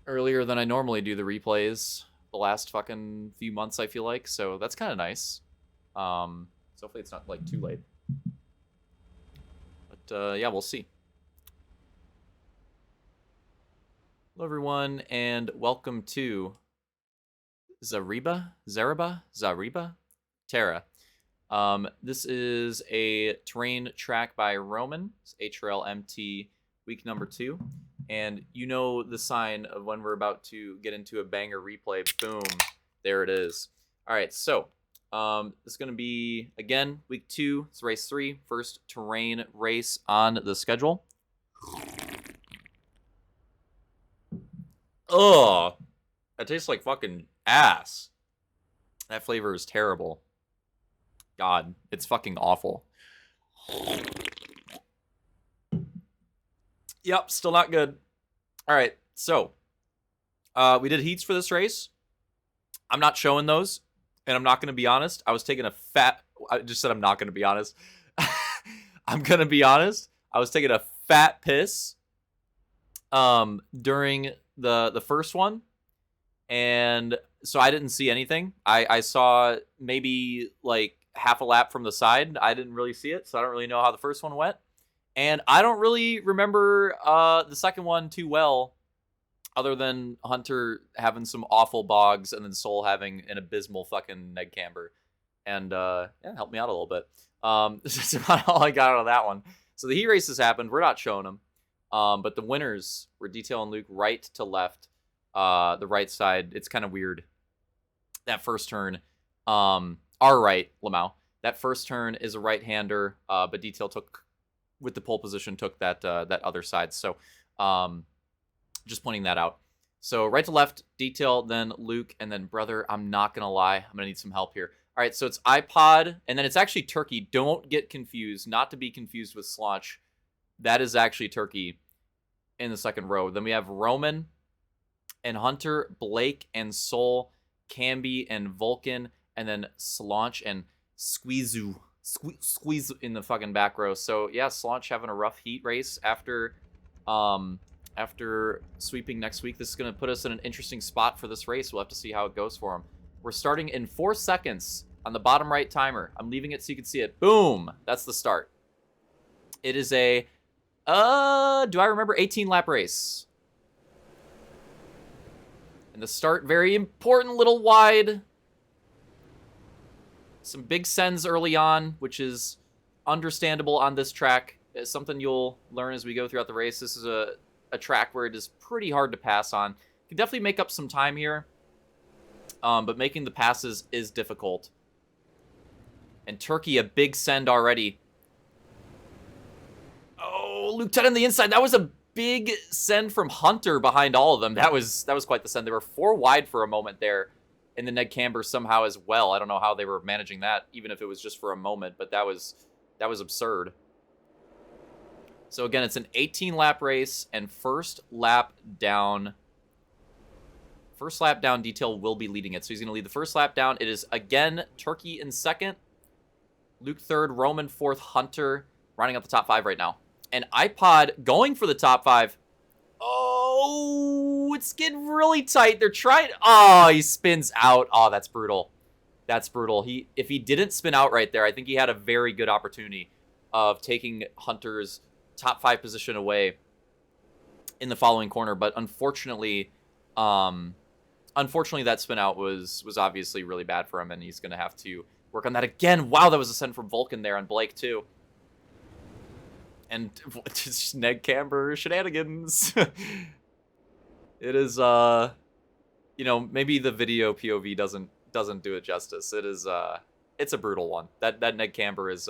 earlier than I normally do the replays the last fucking few months, I feel like. So that's kind of nice. So hopefully it's not, like, too late. But, yeah, we'll see. Hello, everyone, and welcome to Zareba? Terra. This is a terrain track by Roman. It's HRL MT week number 2. And you know the sign of when we're about to get into a banger replay. Boom. There it is. All right, so it's going to be, again, week 2. It's race 3. First terrain race on the schedule. Ugh. That tastes like fucking ass. That flavor is terrible. God, it's fucking awful. Yep, still not good. All right, so we did heats for this race. I'm not showing those, and I'm not going to be honest. I was taking a fat... I just said I'm not going to be honest. I'm going to be honest. I was taking a fat piss during the first one, and so I didn't see anything. I saw maybe, like, half a lap from the side. I didn't really see it, so I don't really know how the first one went. And I don't really remember the second one too well, other than Hunter having some awful bogs and then Soul having an abysmal fucking neg camber. And, yeah, helped me out a little bit. That's about all I got out of that one. So the heat races happened. We're not showing them. But the winners were Detail and Luke right to left. The right side, it's kind of weird. That first turn, our right, Lamau. That first turn is a right-hander, but Detail took... with the pole position, took that that other side. So just pointing that out. So right to left, Detail, then Luke, and then Brother. I'm not going to lie. I'm going to need some help here. All right, so it's iPod, and then it's actually Turkey. Don't get confused. Not to be confused with Slotch. That is actually Turkey in the second row. Then we have Roman and Hunter, Blake and Soul, Camby and Vulcan, and then Slonch and Squeezu. Squeeze in the fucking back row. So yeah, Slonch having a rough heat race after sweeping next week. This is going to put us in an interesting spot for this race. We'll have to see how it goes for him. We're starting in 4 seconds on the bottom right timer. I'm leaving it so you can see it. Boom! That's the start. It is a, do I remember, 18 lap race. And the start, very important, little wide. Some big sends early on, which is understandable on this track. It's something you'll learn as we go throughout the race. This is a track where it is pretty hard to pass on. You can definitely make up some time here, but making the passes is difficult. And Turkey, a big send already. Oh, Luke 10 on the inside. That was a big send from Hunter behind all of them. That was quite the send. They were 4 wide for a moment there. In the neg camber somehow as well. I don't know how they were managing that, even if it was just for a moment, but that was absurd. So again, it's an 18-lap race, and first lap down, Detail will be leading it. So he's going to lead the first lap down. It is, again, Turkey in second, Luke third, Roman fourth, Hunter running up the top 5 right now. And iPod going for the top 5. Oh, it's getting really tight. They're trying... Oh, he spins out. Oh, that's brutal. That's brutal. If he didn't spin out right there, I think he had a very good opportunity of taking Hunter's top 5 position away in the following corner. But unfortunately, that spin out was obviously really bad for him, and he's going to have to work on that again. Wow, that was a send from Vulcan there on Blake, too. And just neg camber shenanigans. It is, you know, maybe the video POV doesn't do it justice. It is, it's a brutal one. That neg camber is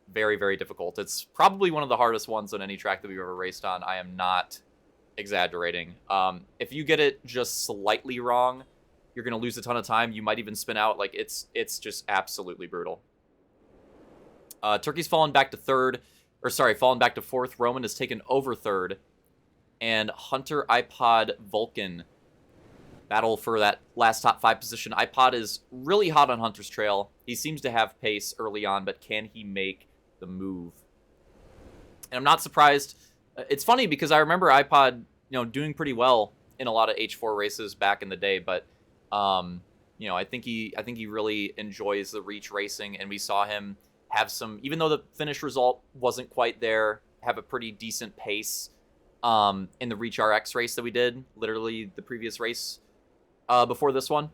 very, very difficult. It's probably one of the hardest ones on any track that we've ever raced on. I am not exaggerating. If you get it just slightly wrong, you're gonna lose a ton of time. You might even spin out. Like, it's just absolutely brutal. Turkey's fallen back to third. Or sorry, fallen back to fourth. Roman has taken over third. And Hunter, iPod, Vulcan battle for that last top 5 position. iPod is really hot on Hunter's trail. He seems to have pace early on, but can he make the move? And I'm not surprised. It's funny because I remember iPod, you know, doing pretty well in a lot of H4 races back in the day, but you know, I think he really enjoys the Reach racing, and we saw him have some, even though the finish result wasn't quite there, have a pretty decent pace in the Reach RX race that we did, literally the previous race before this one.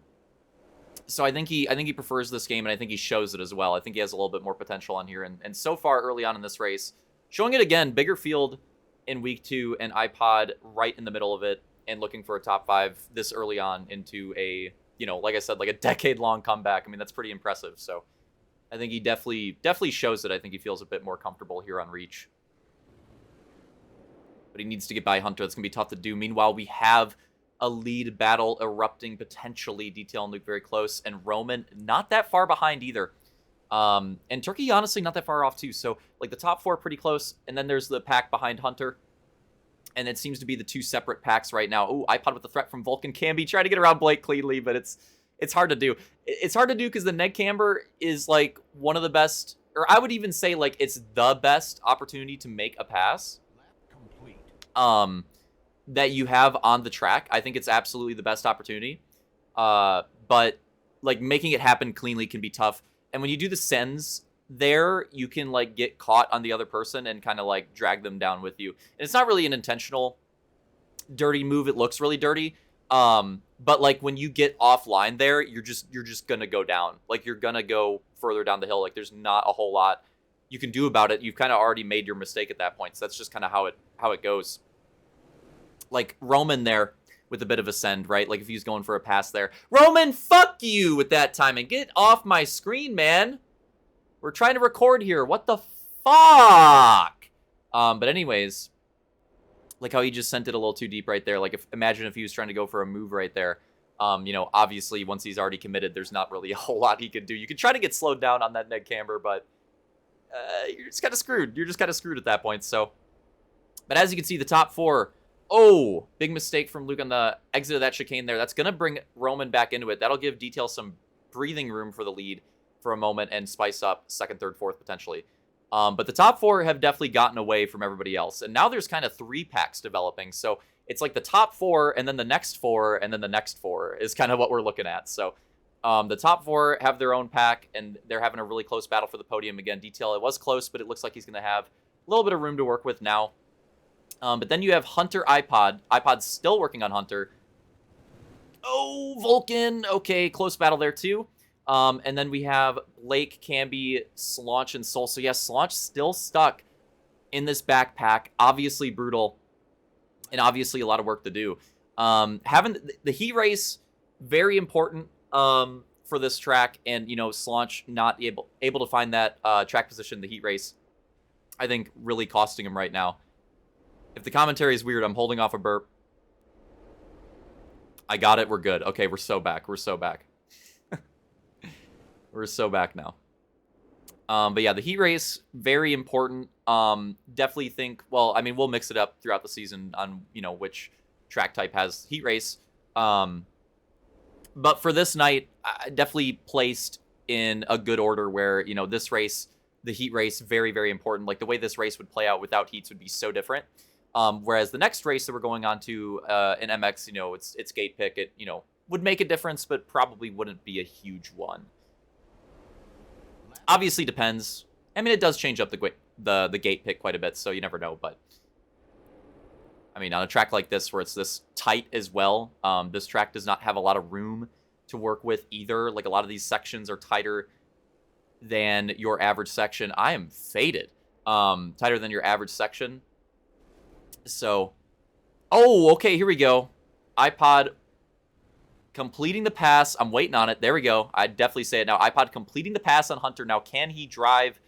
So I think he prefers this game, and I think he shows it as well. I think he has a little bit more potential on here, and so far early on in this race, showing it again, bigger field in week 2, and iPod right in the middle of it, and looking for a top 5 this early on into a, you know, like I said, like a decade-long comeback. I mean, that's pretty impressive. So I think he definitely shows it. I think he feels a bit more comfortable here on Reach. But he needs to get by Hunter. It's going to be tough to do. Meanwhile, we have a lead battle erupting potentially. Detail and Luke very close. And Roman not that far behind either. And Turkey, honestly, not that far off too. So, like, the top 4 pretty close. And then there's the pack behind Hunter. And it seems to be the 2 separate packs right now. Oh, iPod with the threat from Vulcan. Camby trying to get around Blake cleanly, but it's hard to do. It's hard to do because the neg camber is, like, one of the best, or I would even say, like, it's the best opportunity to make a pass that you have on the track. I think it's absolutely the best opportunity. But, like, making it happen cleanly can be tough. And when you do the sends there, you can, like, get caught on the other person and kind of, like, drag them down with you. And it's not really an intentional dirty move. It looks really dirty. But, like, when you get offline there, you're just gonna go down. Like, you're gonna go further down the hill. Like, there's not a whole lot you can do about it. You've kind of already made your mistake at that point. So that's just kind of how it goes. Like, Roman there with a bit of a send, right? Like, if he's going for a pass there. Roman, fuck you with that timing. Get off my screen, man. We're trying to record here. What the fuck? But anyways, like how he just sent it a little too deep right there. Like, imagine if he was trying to go for a move right there. You know, obviously, once he's already committed, there's not really a whole lot he could do. You could try to get slowed down on that neg camber, but you're just kind of screwed. You're just kind of screwed at that point. So, but as you can see, the top 4. Oh, big mistake from Luke on the exit of that chicane there. That's going to bring Roman back into it. That'll give Detail some breathing room for the lead for a moment and spice up 2nd, 3rd, 4th potentially. But the top 4 have definitely gotten away from everybody else. And now there's kind of 3 packs developing. So it's like the top 4 and then the next 4 and then the next 4 is kind of what we're looking at. So the top 4 have their own pack, and they're having a really close battle for the podium. Again, Detail, it was close, but it looks like he's going to have a little bit of room to work with now. But then you have Hunter iPod. iPod's still working on Hunter. Oh, Vulcan. Okay, close battle there too. And then we have Blake, Camby, Slaunch, and Soul. So yes, Slaunch still stuck in this backpack. Obviously brutal, and obviously a lot of work to do. Having the heat race, very important for this track. And, you know, Slaunch not able to find that track position, the heat race, I think really costing him right now. If the commentary is weird, I'm holding off a burp. I got it. We're good. Okay, we're so back. We're so back. We're so back now. But yeah, the heat race, very important. Definitely think, well, I mean, we'll mix it up throughout the season on, you know, which track type has heat race. But for this night, I definitely placed in a good order where, you know, this race, the heat race, very, very important. Like, the way this race would play out without heats would be so different. Whereas the next race that we're going on to in MX, you know, it's gate pick. It, you know, would make a difference, but probably wouldn't be a huge one. Obviously depends. I mean, it does change up the gate pick quite a bit, so you never know. But I mean, on a track like this where it's this tight as well, this track does not have a lot of room to work with either. Like, a lot of these sections are tighter than your average section. I am faded. Tighter than your average section. So, oh, okay, here we go. iPod completing the pass. I'm waiting on it. There we go. I'd definitely say it now. iPod completing the pass on Hunter. Now, can he drive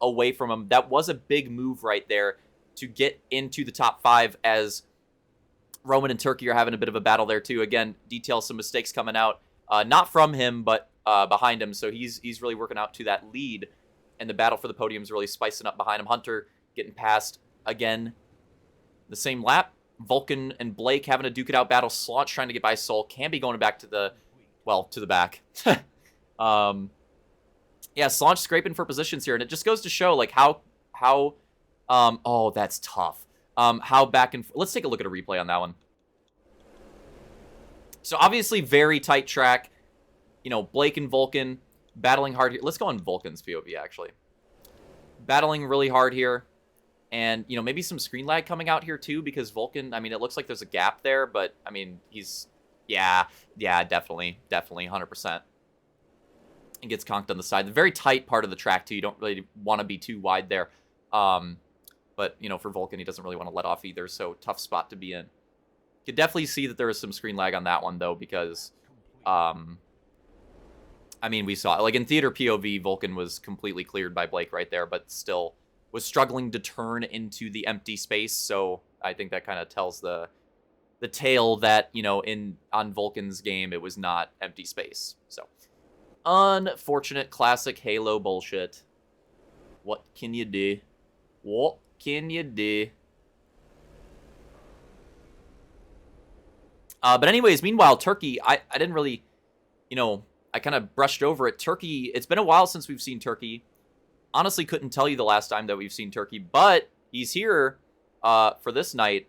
away from him? That was a big move right there to get into the top 5, as Roman and Turkey are having a bit of a battle there too. Again, Detail some mistakes coming out. Not from him, but behind him. So he's really working out to that lead. And the battle for the podium is really spicing up behind him. Hunter getting past again. The same lap. Vulcan and Blake having a duke it out battle. Slaunch trying to get by Soul. Camby going back to the, well, to the back. Yeah, Slaunch scraping for positions here. And it just goes to show, like, how oh, that's tough. How back and let's take a look at a replay on that one. So obviously very tight track. You know, Blake and Vulcan battling hard here. Let's go on Vulcan's POV, actually. Battling really hard here. And, you know, maybe some screen lag coming out here, too, because Vulcan, I mean, it looks like there's a gap there, but, I mean, he's, yeah, definitely, 100%. And gets conked on the side. The very tight part of the track, too. You don't really want to be too wide there. But, you know, for Vulcan, he doesn't really want to let off either, so tough spot to be in. You could definitely see that there was some screen lag on that one, though, because, I mean, we saw, like, in theater POV, Vulcan was completely cleared by Blake right there, but still was struggling to turn into the empty space, so I think that kind of tells the tale that, you know, on Vulcan's game, it was not empty space, so. Unfortunate classic Halo bullshit. What can you do? What can you do? But anyways, meanwhile, Turkey, I didn't really, you know, I kind of brushed over it. Turkey, it's been a while since we've seen Turkey. Honestly, couldn't tell you the last time that we've seen Turkey, but he's here for this night,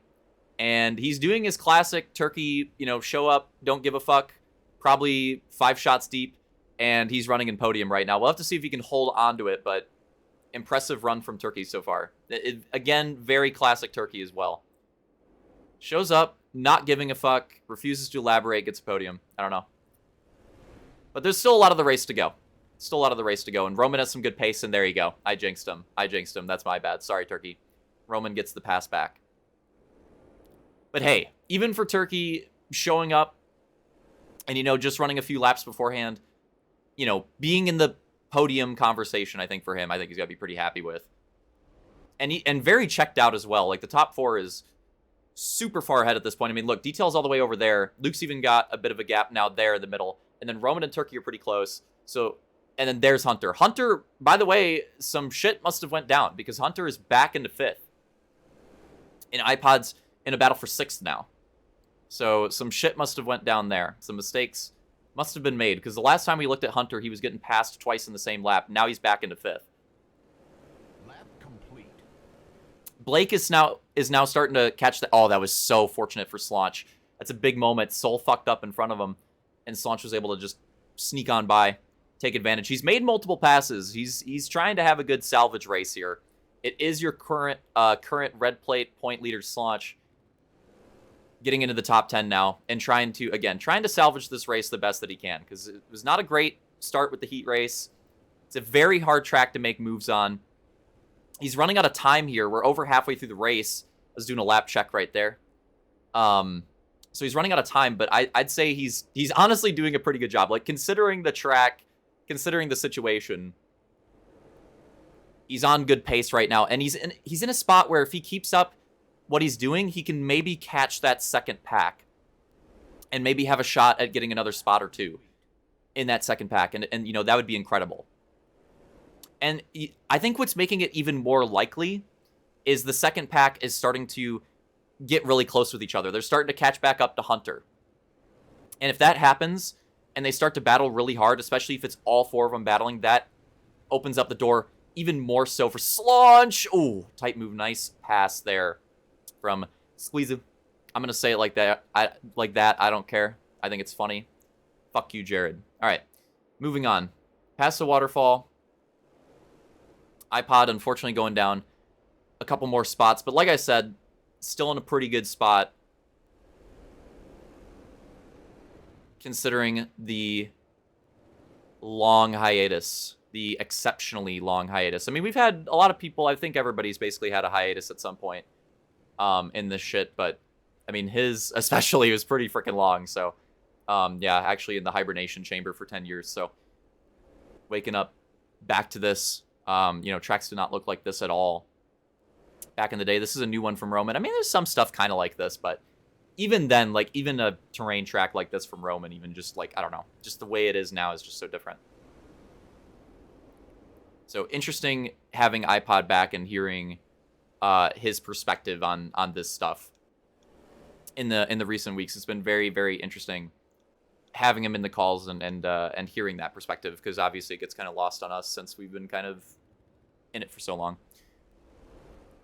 and he's doing his classic Turkey, you know, show up, don't give a fuck, probably 5 shots deep, and he's running in podium right now. We'll have to see if he can hold on to it, but impressive run from Turkey so far. Again, very classic Turkey as well. Shows up, not giving a fuck, refuses to elaborate, gets a podium. I don't know. But there's still a lot of the race to go. Still a lot of the race to go, and Roman has some good pace, and there you go. I jinxed him. That's my bad. Sorry, Turkey. Roman gets the pass back. But hey, even for Turkey showing up and, you know, just running a few laps beforehand, you know, being in the podium conversation, I think for him, I think he's got to be pretty happy with. And very checked out as well. Like, the top 4 is super far ahead at this point. I mean, look, Detail's all the way over there. Luke's even got a bit of a gap now there in the middle. And then Roman and Turkey are pretty close. So, and then there's Hunter. Hunter, by the way, some shit must have went down because Hunter is back into 5th. And iPod's in a battle for 6th now. So some shit must have went down there. Some mistakes must have been made because the last time we looked at Hunter, he was getting passed twice in the same lap. Now he's back into 5th. Lap complete. Blake is now starting to catch the... Oh, that was so fortunate for Slaunch. That's a big moment. Soul fucked up in front of him, and Slaunch was able to just sneak on by, take advantage. He's made multiple passes. He's trying to have a good salvage race here. It is your current red plate point leader Slaunch getting into the top 10 now and trying to salvage this race the best that he can because it was not a great start with the heat race. It's a very hard track to make moves on. He's running out of time here. We're over halfway through the race. I was doing a lap check right there. So he's running out of time, but I'd say he's honestly doing a pretty good job. Like, considering the track, considering the situation, he's on good pace right now. And he's in a spot where if he keeps up what he's doing, he can maybe catch that second pack and maybe have a shot at getting another spot or two in that second pack. And you know, that would be incredible. And I think what's making it even more likely is the second pack is starting to get really close with each other. They're starting to catch back up to Hunter. And if that happens and they start to battle really hard, especially if it's all 4 of them battling, that opens up the door even more so for Slaunch. Ooh, tight move. Nice pass there from Squeeze. I'm going to say it like that. I don't care. I think it's funny. Fuck you, Jared. All right. Moving on. Past the waterfall. iPod, unfortunately, going down a couple more spots. But like I said, still in a pretty good spot. Considering the long hiatus. The exceptionally long hiatus. I mean, we've had a lot of people. I think everybody's basically had a hiatus at some point in this shit. But, I mean, his especially was pretty freaking long. So, yeah, actually in the hibernation chamber for 10 years. So, waking up back to this. You know, tracks did not look like this at all back in the day. This is a new one from Roman. I mean, there's some stuff kind of like this, but even then, like, even a terrain track like this from Roman, even just, like, I don't know, just the way it is now is just so different. So, interesting having iPod back and hearing his perspective on this stuff in the recent weeks. It's been very, very interesting having him in the calls and hearing that perspective, because obviously it gets kind of lost on us since we've been kind of in it for so long.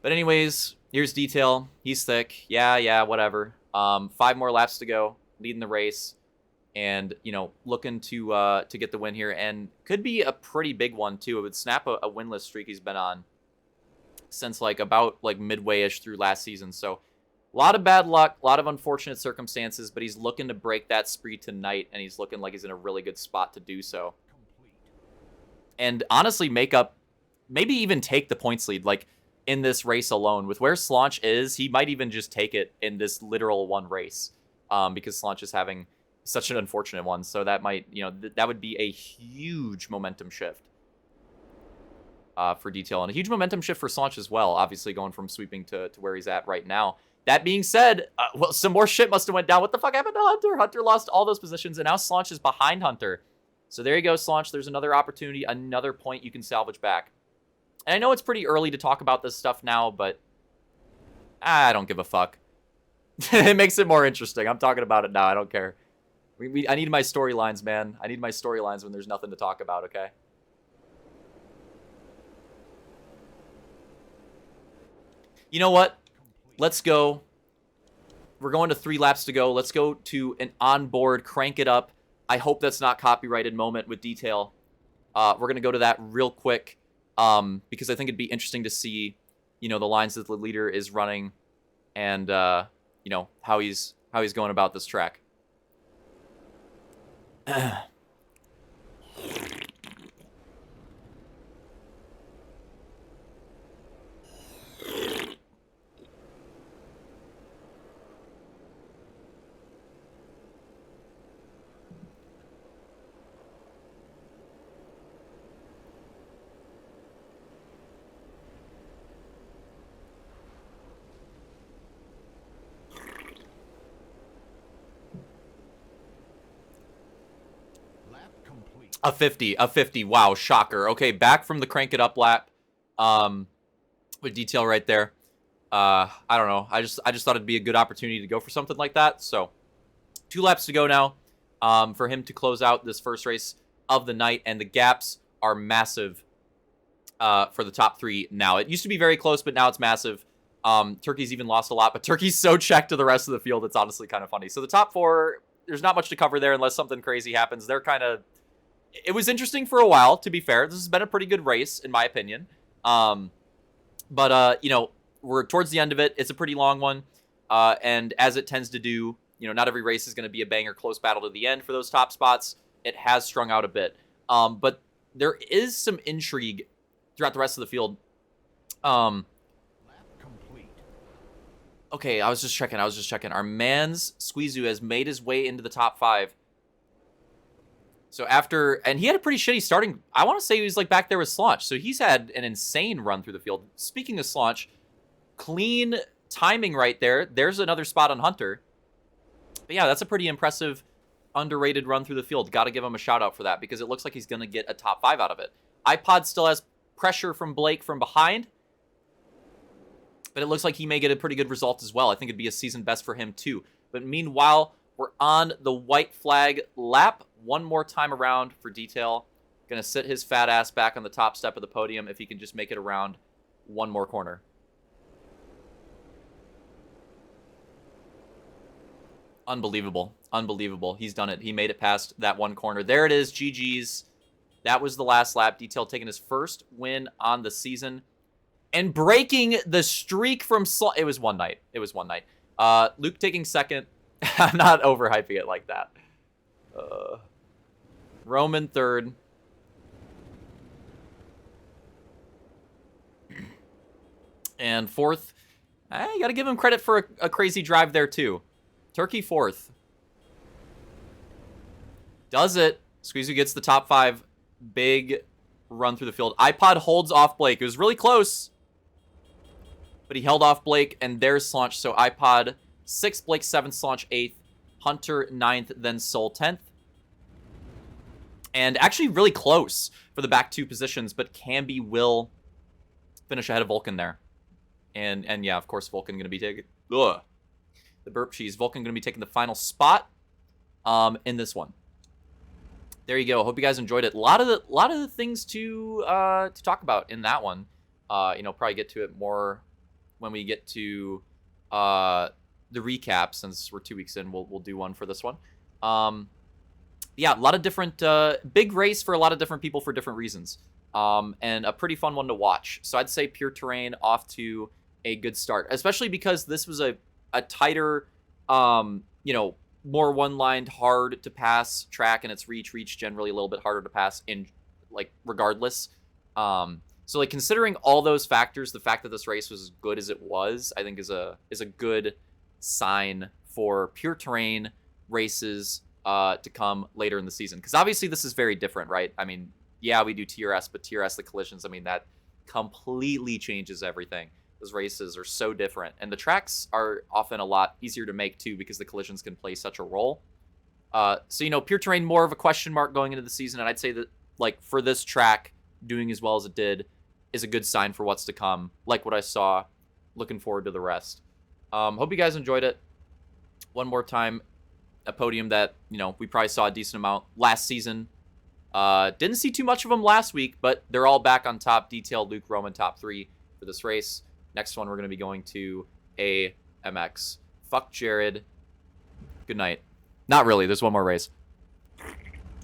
But anyways, here's Detail. He's thick. Yeah, whatever. 5 more laps to go, leading the race. and looking to get the win here, and could be a pretty big one too. It would snap a winless streak he's been on since about midway-ish through last season. So a lot of bad luck, a lot of unfortunate circumstances, but he's looking to break that spree tonight, and he's looking like he's in a really good spot to do so. And honestly, make up, maybe even take the points lead, in this race alone. With where Slaunch is, he might even just take it in this literal one race, because Slaunch is having such an unfortunate one. So that might, that would be a huge momentum shift for Detail, and a huge momentum shift for Slaunch as well, obviously going from sweeping to where he's at right now. That being said, well, some more shit must have went down. What the fuck happened to Hunter? Hunter lost all those positions, and now Slaunch is behind Hunter. So there you go, Slaunch. There's another opportunity, another point you can salvage back. And I know it's pretty early to talk about this stuff now, but I don't give a fuck. It makes it more interesting. I'm talking about it now. I don't care. I need my storylines, man. I need my storylines when there's nothing to talk about, okay? You know what? Let's go. We're going to 3 laps to go. Let's go to an onboard, crank it up. I hope that's not copyrighted moment with Detail. We're going to go to that real quick, because I think it'd be interesting to see, the lines that the leader is running, and how he's going about this track. A 50. Wow, shocker. Okay, back from the crank it up lap, with Detail right there. I don't know. I just thought it'd be a good opportunity to go for something like that. So 2 laps to go now, for him to close out this first race of the night, and the gaps are massive, for the top 3 now. It used to be very close, but now it's massive. Turkey's even lost a lot, but Turkey's so checked to the rest of the field, it's honestly kind of funny. So the top 4, there's not much to cover there unless something crazy happens. They're kind of... It was interesting for a while, to be fair. This has been a pretty good race, in my opinion. But we're towards the end of it. It's a pretty long one. And as it tends to do, not every race is going to be a banger close battle to the end for those top spots. It has strung out a bit. But there is some intrigue throughout the rest of the field. Okay, I was just checking. Our man's Squeezu has made his way into the top 5. So and he had a pretty shitty starting. I want to say he was back there with Slaunch. So he's had an insane run through the field. Speaking of Slaunch, clean timing right there. There's another spot on Hunter. But yeah, that's a pretty impressive, underrated run through the field. Got to give him a shout out for that, because it looks like he's going to get a top 5 out of it. iPod still has pressure from Blake from behind, but it looks like he may get a pretty good result as well. I think it'd be a season best for him too. But meanwhile, we're on the white flag lap. One more time around for Detail. Gonna sit his fat ass back on the top step of the podium if he can just make it around one more corner. Unbelievable. He's done it. He made it past that one corner. There it is. GG's. That was the last lap. Detail taking his first win on the season and breaking the streak from It was one night. Luke taking second. I'm not overhyping it like that. Roman third. And fourth. You got to give him credit for a crazy drive there, too. Turkey fourth. Does it. Squeezu gets the top 5. Big run through the field. iPod holds off Blake. It was really close, but he held off Blake, and there's Slaunch. So iPod 6th, Blake 7th, Slaunch 8th, Hunter 9th, then Soul 10th. And actually really close for the back 2 positions, but Camby will finish ahead of Vulcan there. And yeah, of course, Vulcan going to be taking... Ugh. The burp cheese. Vulcan going to be taking the final spot in this one. There you go. Hope you guys enjoyed it. A lot of the things to talk about in that one. Probably get to it more when we get to the recap. Since we're 2 weeks in, we'll do one for this one. yeah, a lot of different big race for a lot of different people for different reasons. And a pretty fun one to watch. So I'd say Pure Terrain off to a good start, especially because this was a tighter, more one-lined, hard to pass track, and its reach generally a little bit harder to pass in like regardless. So like considering all those factors, the fact that this race was as good as it was, I think is a good sign for Pure Terrain races to come later in the season. Because obviously this is very different, right? I mean, yeah, we do TRS, but TRS, the collisions, I mean, that completely changes everything. Those races are so different. And the tracks are often a lot easier to make, too, because the collisions can play such a role. So, Pure Terrain, more of a question mark going into the season. And I'd say that, like, for this track, doing as well as it did is a good sign for what's to come. Like what I saw. Looking forward to the rest. Hope you guys enjoyed it. One more time, a podium that, we probably saw a decent amount last season. Didn't see too much of them last week, but they're all back on top. Detail, Luke, Roman, top 3 for this race. Next one, we're going to be going to AMX. Fuck Jared. Good night. Not really. There's one more race.